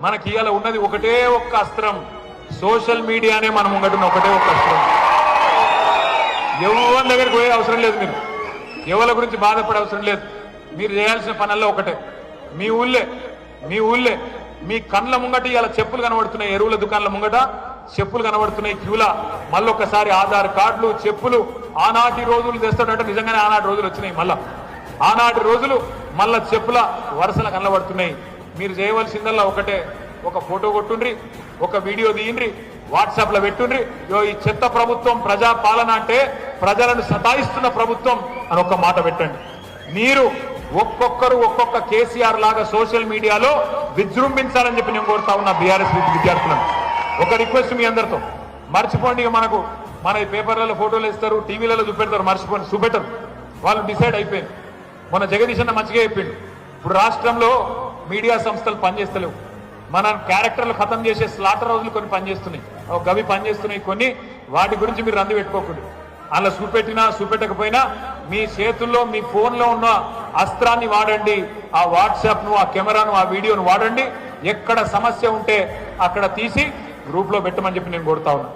మనకి ఇవాళ ఉన్నది ఒకటే ఒక్క అస్త్రం, సోషల్ మీడియానే మనం ముంగటున్న ఒకటే ఒక్క అస్త్రం. ఎవరి దగ్గరికి పోయే అవసరం లేదు, మీరు ఎవరి గురించి బాధపడే అవసరం లేదు. మీరు చేయాల్సిన పనుల్లో ఒకటే, మీ ఊళ్ళే మీ కండ్ల ముంగట ఇలా చెప్పులు కనబడుతున్నాయి, ఎరువుల దుకాణాల ముంగట చెప్పులు కనబడుతున్నాయి క్యూలా. మళ్ళొక్కసారి ఆధార్ కార్డులు, చెప్పులు ఆనాటి రోజులు తెస్తాడంటే నిజంగానే ఆనాటి రోజులు వచ్చినాయి. ఆనాటి రోజులు మళ్ళా చెప్పుల వరుసలు కనబడుతున్నాయి. మీరు చేయవలసిందల్లా ఒకటే, ఒక ఫోటో కొట్టుండ్రి, ఒక వీడియో తీయండి, వాట్సాప్ లో పెట్టుండ్రి. ఈ చెత్త ప్రభుత్వం ప్రజా పాలన అంటే ప్రజలను సతాయిస్తున్న ప్రభుత్వం అని ఒక మాట పెట్టండి. మీరు ఒక్కొక్కరు ఒక్కొక్క కేసీఆర్ లాగా సోషల్ మీడియాలో విజృంభించాలని చెప్పి నేను కోరుతా ఉన్నా బీఆర్ఎస్ విద్యార్థులను. ఒక రిక్వెస్ట్ మీ అందరితో, మర్చిపోండి. మన పేపర్లలో ఫోటోలు ఇస్తారు, టీవీలలో చూపెడతారు, మర్చిపోండి, చూపెట్టరు. వాళ్ళు డిసైడ్ అయిపోయింది. మన జగదీష్ అన్న మంచిగా చెప్పిండు, ఇప్పుడు రాష్ట్రంలో మీడియా సంస్థలు పనిచేస్తలేవు. మన క్యారెక్టర్లు ఖతం చేసే స్లాటర్ రోజులు కొన్ని పనిచేస్తున్నాయి, గవి పనిచేస్తున్నాయి కొన్ని. వాటి గురించి మీరు రంది పెట్టుకోకండి. అలా చూపెట్టినా చూపెట్టకపోయినా మీ చేతుల్లో మీ ఫోన్లో ఉన్న అస్త్రాన్ని వాడండి. ఆ వాట్సాప్ను, ఆ కెమెరాను, ఆ వీడియోను వాడండి. ఎక్కడ సమస్య ఉంటే అక్కడ తీసి గ్రూప్లో పెట్టమని చెప్పి నేను కోరుతా ఉన్నా.